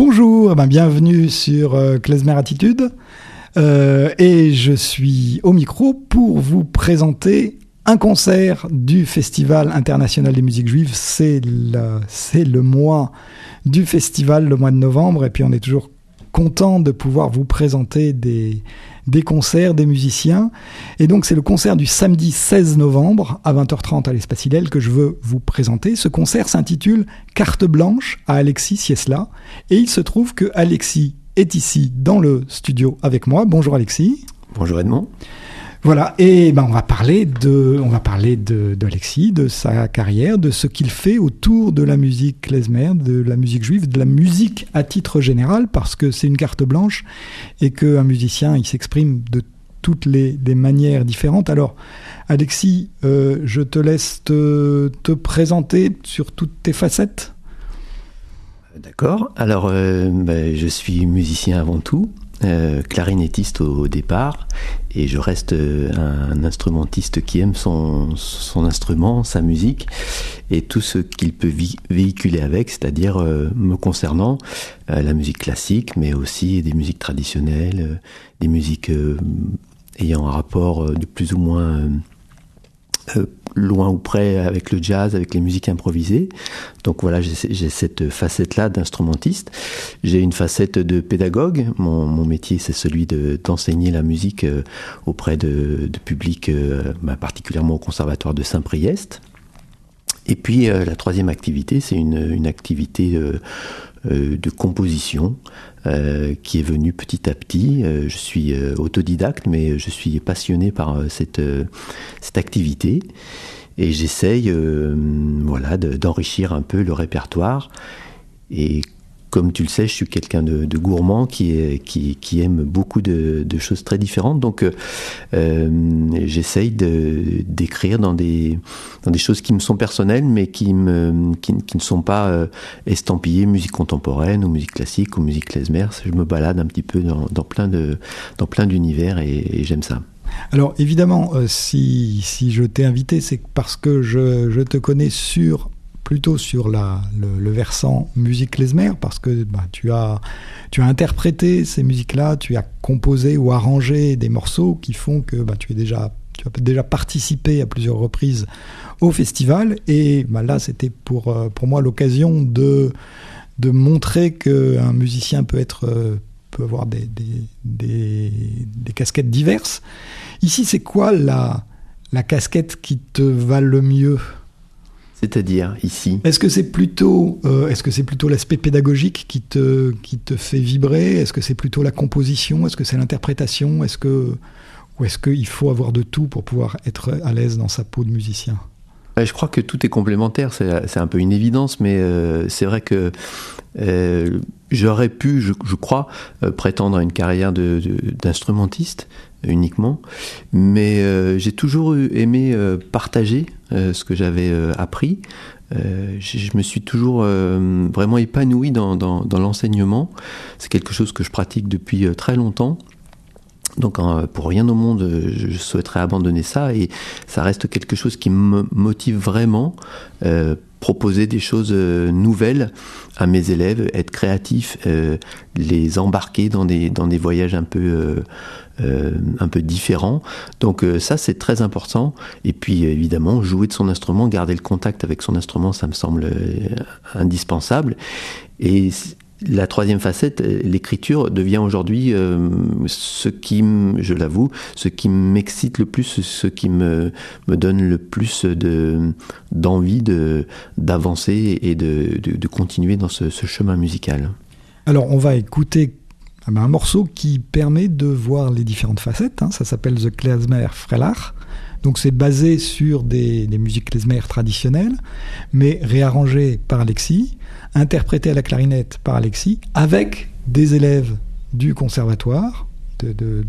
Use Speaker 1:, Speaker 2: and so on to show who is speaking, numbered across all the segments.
Speaker 1: Bonjour, bienvenue sur Klezmer Attitude et je suis au micro pour vous présenter un concert du Festival international des musiques juives. C'est le mois du festival, le mois de novembre, et puis on est toujours content de pouvoir vous présenter des concerts, des musiciens. Et donc c'est le concert du samedi 16 novembre à 20h30 à l'Espace Hillel que je veux vous présenter. Ce concert s'intitule Carte blanche à Alexis Siesla. Et il se trouve que Alexis est ici dans le studio avec moi. Bonjour Alexis.
Speaker 2: Bonjour Edmond.
Speaker 1: Voilà, et on va parler d'Alexis, de sa carrière, de ce qu'il fait autour de la musique klezmer, de la musique juive, de la musique à titre général, parce que c'est une carte blanche et qu'un musicien, il s'exprime de toutes les manières différentes. Alors, Alexis, je te laisse te présenter sur toutes tes facettes.
Speaker 2: D'accord, alors je suis musicien avant tout. Clarinettiste au départ, et je reste un instrumentiste qui aime son instrument, sa musique et tout ce qu'il peut véhiculer avec, c'est-à-dire me concernant la musique classique, mais aussi des musiques traditionnelles, des musiques ayant un rapport de plus ou moins loin ou près avec le jazz, avec les musiques improvisées. Donc voilà, j'ai cette facette-là d'instrumentiste. J'ai une facette de pédagogue. Mon métier, c'est celui d'enseigner la musique auprès de publics, particulièrement au Conservatoire de Saint-Priest. Et puis la troisième activité, c'est une activité de composition qui est venue petit à petit. Je suis autodidacte, mais je suis passionné par cette activité et j'essaye d'enrichir un peu le répertoire. Et comme tu le sais, je suis quelqu'un de gourmand qui aime beaucoup de choses très différentes. Donc, j'essaye d'écrire dans des choses qui me sont personnelles, mais qui ne sont pas estampillées musique contemporaine ou musique classique ou musique klezmer. Je me balade un petit peu dans plein d'univers et j'aime ça.
Speaker 1: Alors, évidemment, si je t'ai invité, c'est parce que je te connais plutôt sur le versant musique klezmer, parce que tu as interprété ces musiques-là, tu as composé ou arrangé des morceaux qui font que tu as déjà participé à plusieurs reprises au festival, et là c'était pour moi l'occasion de montrer qu'un musicien peut avoir des casquettes diverses. Ici, c'est quoi la casquette qui te va le mieux ?
Speaker 2: C'est-à-dire ici.
Speaker 1: Est-ce que c'est plutôt l'aspect pédagogique qui te fait vibrer ? Est-ce que c'est plutôt la composition ? Est-ce que c'est l'interprétation ? Ou est-ce qu'il faut avoir de tout pour pouvoir être à l'aise dans sa peau de musicien ?
Speaker 2: Je crois que tout est complémentaire, c'est un peu une évidence, mais c'est vrai que j'aurais pu, je crois, prétendre à une carrière d'instrumentiste uniquement, mais j'ai toujours aimé partager ce que j'avais appris. Je me suis toujours vraiment épanoui dans l'enseignement. C'est quelque chose que je pratique depuis très longtemps. Donc pour rien au monde, je souhaiterais abandonner ça, et ça reste quelque chose qui me motive vraiment. Proposer des choses nouvelles à mes élèves, être créatif, les embarquer dans des voyages un peu différents. Donc ça, c'est très important. Et puis évidemment, jouer de son instrument, garder le contact avec son instrument, ça me semble indispensable. Et la troisième facette, l'écriture, devient aujourd'hui ce qui m'excite le plus, ce qui me donne le plus d'envie d'avancer et de continuer dans ce chemin musical.
Speaker 1: Alors, on va écouter un morceau qui permet de voir les différentes facettes. Ça s'appelle The Klezmer Freilach. Donc, c'est basé sur des musiques klezmer traditionnelles, mais réarrangées par Alexis, interprété à la clarinette par Alexis, avec des élèves du conservatoire,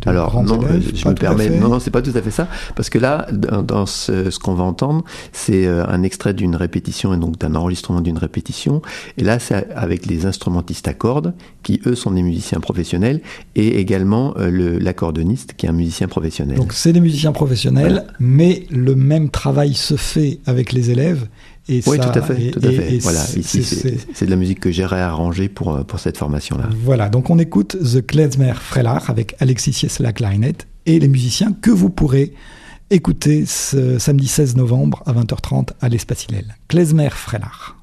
Speaker 2: Alors,
Speaker 1: grands
Speaker 2: non,
Speaker 1: élèves.
Speaker 2: je me permets, non, c'est pas tout à fait ça, parce que là, dans ce qu'on va entendre, c'est un extrait d'une répétition, et donc d'un enregistrement d'une répétition, et là, c'est avec les instrumentistes à cordes, qui eux sont des musiciens professionnels, et également l'accordoniste, qui est un musicien professionnel.
Speaker 1: Donc, c'est des musiciens professionnels, voilà. Mais le même travail se fait avec les élèves, Et
Speaker 2: oui,
Speaker 1: ça,
Speaker 2: tout à fait. Voilà, ici,
Speaker 1: c'est
Speaker 2: c'est de la musique que j'ai réarrangée pour cette formation-là.
Speaker 1: Voilà, donc on écoute The Klezmer Freilach avec Alexis Ciesla à la clarinette et les musiciens que vous pourrez écouter ce samedi 16 novembre à 20h30 à l'Espace Hillel. Klezmer Freilach.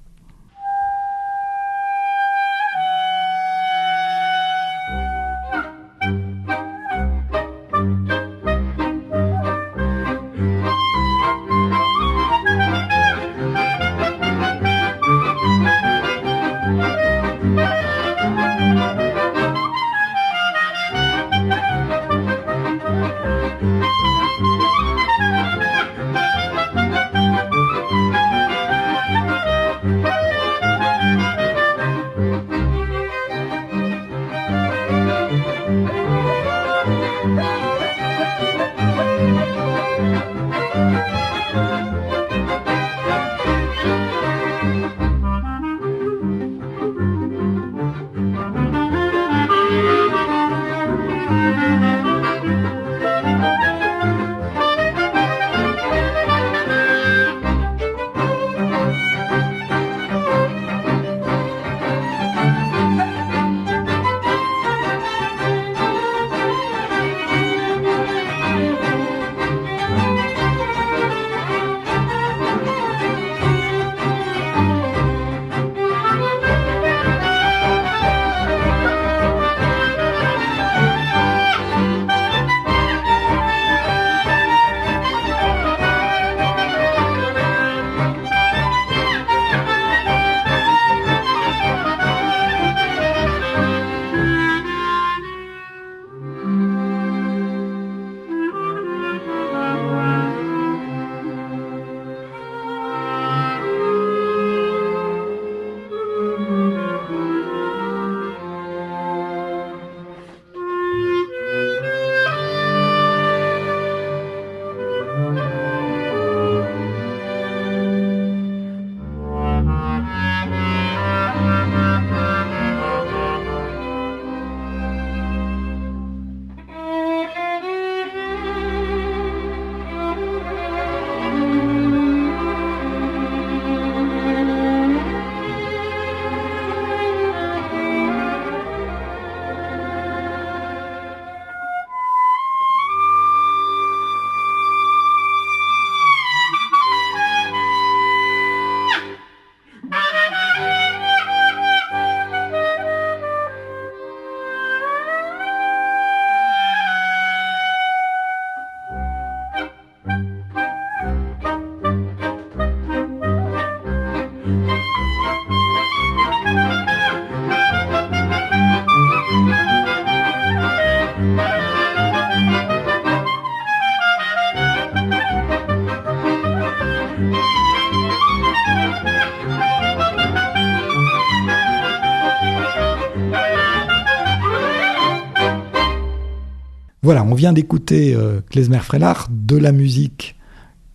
Speaker 1: Voilà, on vient d'écouter Klezmer Freilach, de la musique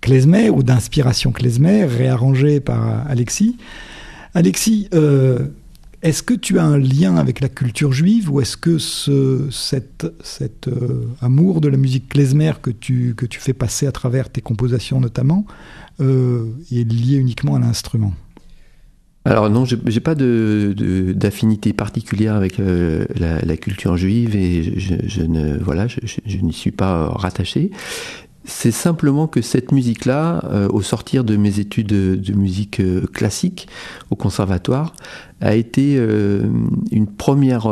Speaker 1: klezmer ou d'inspiration klezmer, réarrangée par Alexis. Alexis, est-ce que tu as un lien avec la culture juive ou est-ce que cet amour de la musique klezmer que tu fais passer à travers tes compositions notamment est lié uniquement à l'instrument ?
Speaker 2: Alors non, j'ai pas d'affinité particulière avec la culture juive et je n'y suis pas rattaché. C'est simplement que cette musique-là, au sortir de mes études de musique classique au conservatoire, a été une première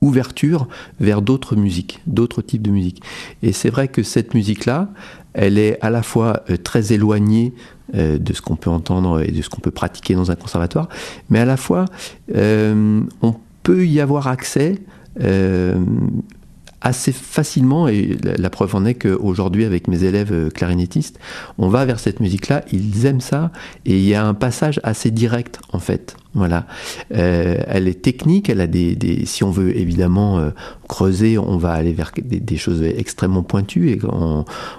Speaker 2: ouverture vers d'autres musiques, d'autres types de musique. Et c'est vrai que cette musique-là, elle est à la fois très éloignée de ce qu'on peut entendre et de ce qu'on peut pratiquer dans un conservatoire, mais à la fois on peut y avoir accès assez facilement, et la preuve en est qu'aujourd'hui avec mes élèves clarinettistes, on va vers cette musique-là, ils aiment ça, et il y a un passage assez direct en fait. Voilà, elle est technique, elle a si on veut évidemment creuser, on va aller vers des choses extrêmement pointues, et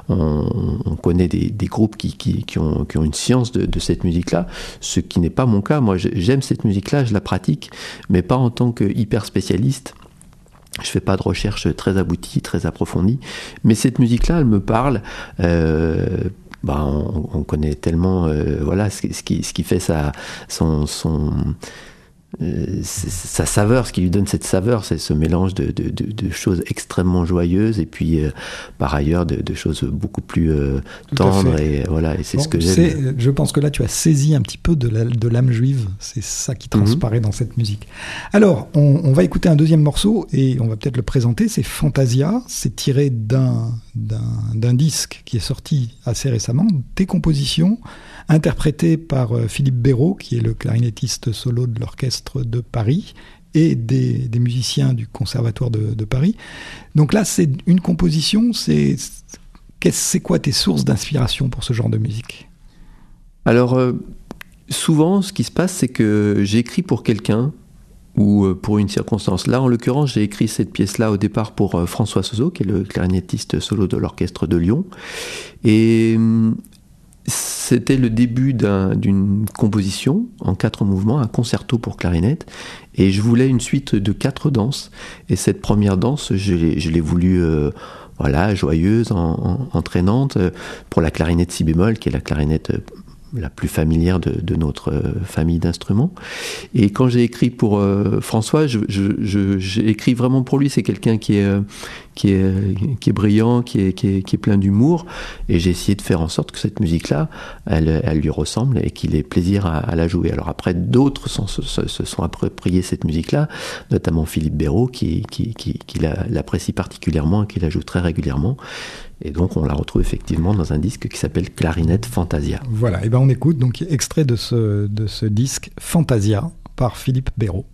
Speaker 2: on connaît des groupes qui ont une science de cette musique-là, ce qui n'est pas mon cas. Moi, j'aime cette musique-là, je la pratique, mais pas en tant que hyper spécialiste. Je fais pas de recherche très aboutie, très approfondie, mais cette musique-là, elle me parle. on connaît tellement ce qui fait sa saveur, ce qui lui donne cette saveur, c'est ce mélange de choses extrêmement joyeuses et puis par ailleurs de choses beaucoup plus tendres, et c'est ce que j'aime.
Speaker 1: Je pense que là tu as saisi un petit peu de l'âme juive, c'est ça qui transparaît dans cette musique. Alors on va écouter un deuxième morceau et on va peut-être le présenter, c'est Fantasia, c'est tiré d'un disque qui est sorti assez récemment, des compositions interprétées par Philippe Béraud, qui est le clarinettiste solo de l'Orchestre de Paris et des musiciens du Conservatoire de Paris. Donc là, c'est une composition, c'est quoi tes sources d'inspiration pour ce genre de musique ?
Speaker 2: Alors, souvent, ce qui se passe, c'est que j'écris pour quelqu'un ou pour une circonstance. Là, en l'occurrence, j'ai écrit cette pièce-là au départ pour François Sozo, qui est le clarinettiste solo de l'Orchestre de Lyon. Et c'était le début d'une composition en 4 mouvements, un concerto pour clarinette, et je voulais une suite de 4 danses. Et cette première danse, je l'ai voulu joyeuse, entraînante, pour la clarinette si bémol, qui est la clarinette la plus familière de notre famille d'instruments. Et quand j'ai écrit pour François, j'ai écrit vraiment pour lui. C'est quelqu'un qui est brillant, qui est plein d'humour, et j'ai essayé de faire en sorte que cette musique-là, elle lui ressemble et qu'il ait plaisir à la jouer. Alors après, d'autres se sont appropriés cette musique-là, notamment Philippe Béraud, qui l'apprécie particulièrement et qui la joue très régulièrement. Et donc on la retrouve effectivement dans un disque qui s'appelle Clarinette Fantasia.
Speaker 1: Voilà, et on écoute donc extrait de ce disque Fantasia par Philippe Béraud.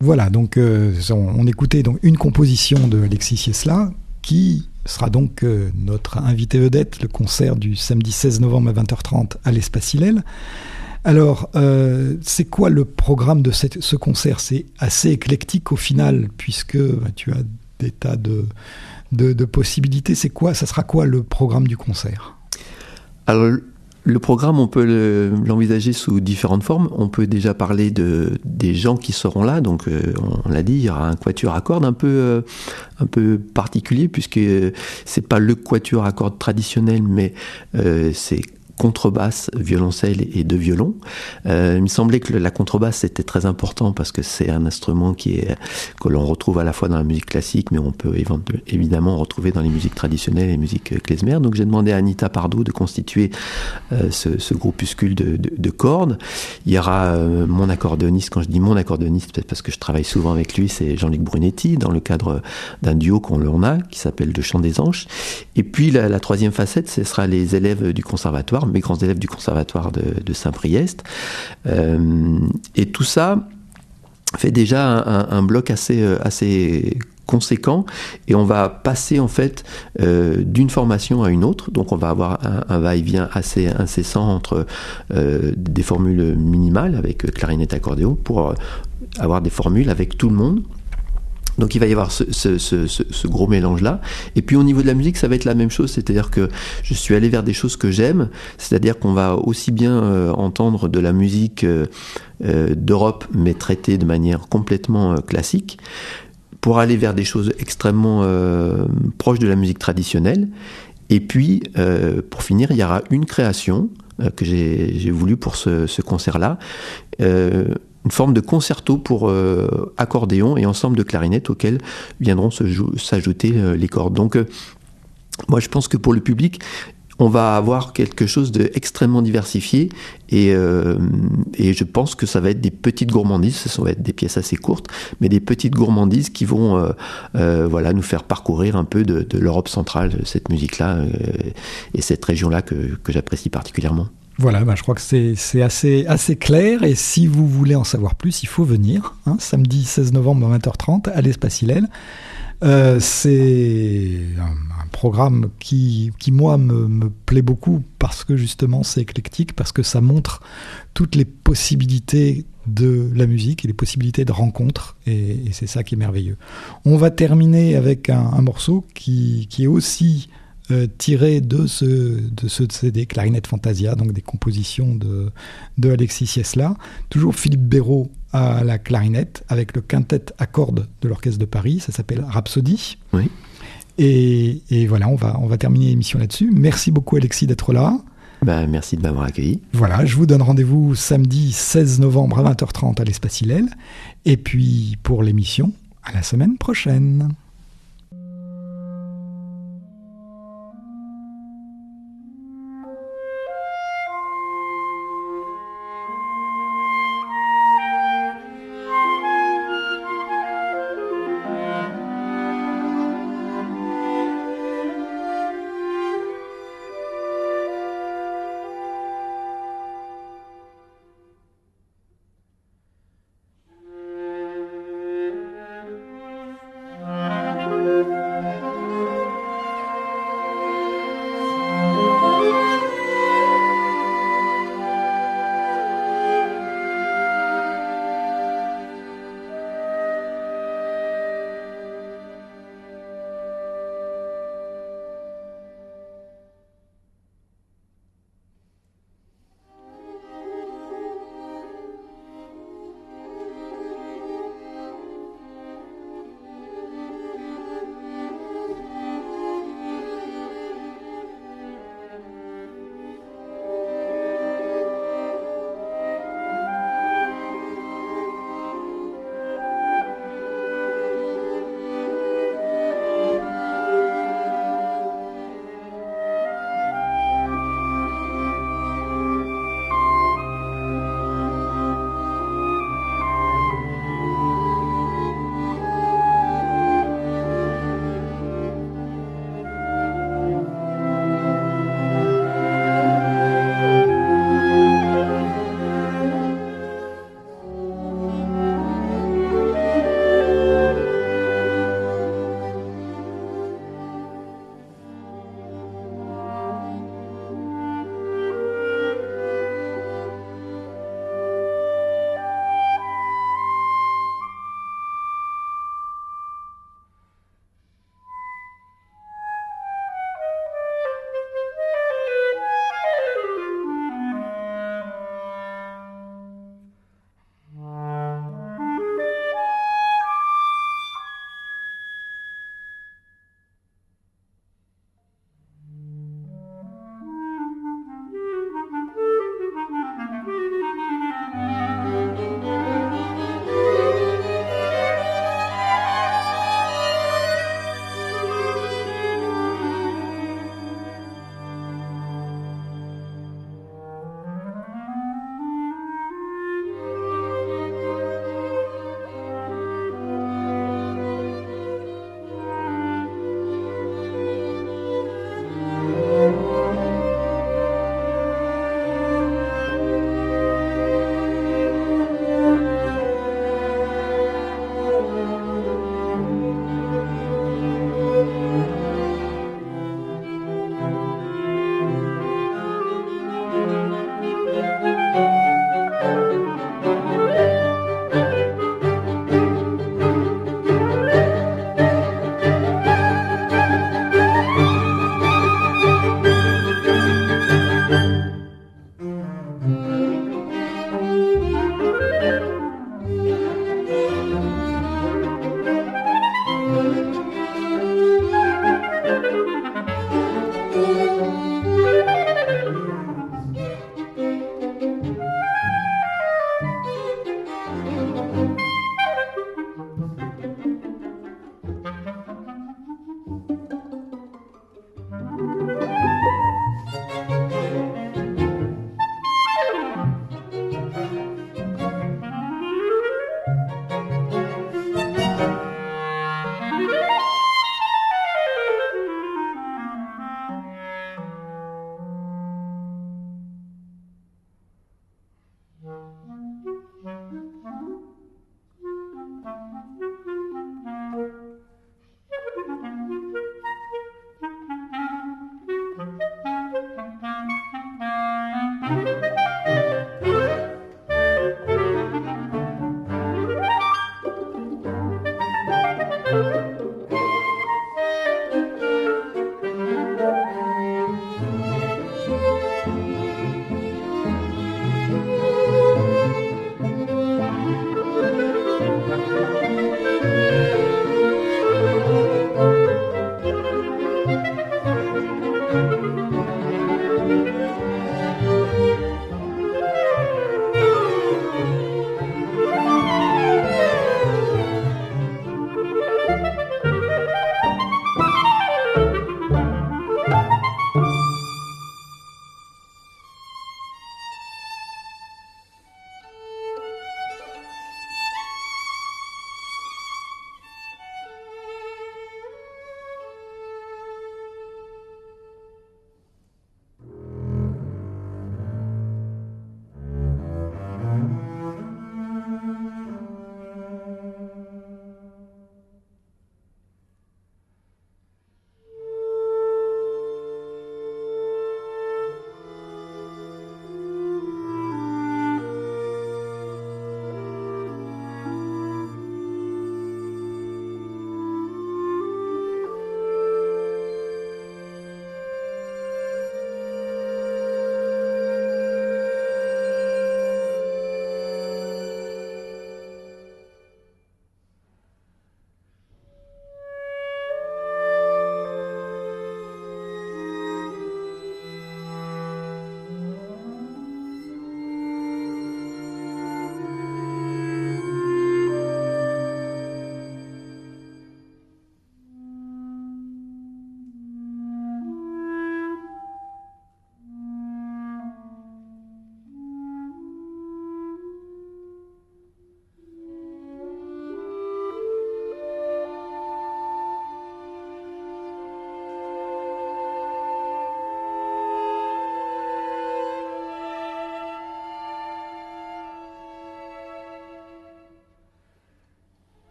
Speaker 1: Voilà, donc on écoutait donc une composition de Alexis Ciesla qui Ce sera donc notre invité vedette, le concert du samedi 16 novembre à 20h30 à l'Espace Hillel. Alors, c'est quoi le programme de ce concert? C'est assez éclectique au final, puisque tu as des tas de possibilités. Ça sera quoi le programme du concert?
Speaker 2: Alors, le programme, on peut l'envisager sous différentes formes. On peut déjà parler des gens qui seront là. Donc, on l'a dit, il y aura un quatuor à cordes un peu particulier, puisque c'est pas le quatuor à cordes traditionnel, mais c'est contrebasse, violoncelle et deux violons. Il me semblait que la contrebasse c'était très important parce que c'est un instrument que l'on retrouve à la fois dans la musique classique, mais on peut évidemment retrouver dans les musiques traditionnelles et les musiques klezmer. Donc j'ai demandé à Anita Pardo de constituer ce groupuscule de cordes. Il y aura mon accordéoniste. Quand je dis mon accordéoniste, peut-être parce que je travaille souvent avec lui, c'est Jean-Luc Brunetti, dans le cadre d'un duo qu'on a, qui s'appelle Le Chant des Anges. Et puis la troisième facette, ce sera les élèves du conservatoire, mes grands élèves du conservatoire de Saint-Priest. Et tout ça fait déjà un bloc assez conséquent, et on va passer en fait d'une formation à une autre. Donc on va avoir un va-et-vient assez incessant entre des formules minimales avec clarinette accordéon pour avoir des formules avec tout le monde. Donc il va y avoir ce gros mélange-là. Et puis au niveau de la musique, ça va être la même chose, c'est-à-dire que je suis allé vers des choses que j'aime, c'est-à-dire qu'on va aussi bien entendre de la musique d'Europe, mais traitée de manière complètement classique, pour aller vers des choses extrêmement proches de la musique traditionnelle. Et puis, pour finir, il y aura une création que j'ai voulu pour ce concert-là, une forme de concerto pour accordéon et ensemble de clarinettes auxquels viendront s'ajouter les cordes. Donc, moi, je pense que pour le public, on va avoir quelque chose d'extrêmement diversifié, et je pense que ça va être des petites gourmandises. Ça va être des pièces assez courtes, mais des petites gourmandises qui vont nous faire parcourir un peu de l'Europe centrale, cette musique-là et cette région-là que j'apprécie particulièrement.
Speaker 1: Voilà, je crois que c'est assez clair, et si vous voulez en savoir plus, il faut venir, samedi 16 novembre à 20h30 à l'Espace Hillel. C'est un programme qui moi, me plaît beaucoup, parce que justement c'est éclectique, parce que ça montre toutes les possibilités de la musique et les possibilités de rencontres, et c'est ça qui est merveilleux. On va terminer avec un morceau qui est aussi tiré de ce CD Clarinette Fantasia, donc des compositions de Alexis Ciesla. Toujours Philippe Béraud à la clarinette, avec le quintet à cordes de l'Orchestre de Paris. Ça s'appelle Rhapsodie.
Speaker 2: Oui.
Speaker 1: Et voilà, on va terminer l'émission là-dessus. Merci beaucoup Alexis d'être là.
Speaker 2: Merci de m'avoir accueilli.
Speaker 1: Voilà, je vous donne rendez-vous samedi 16 novembre à 20h30 à l'Espace Hillel. Et puis pour l'émission, à la semaine prochaine.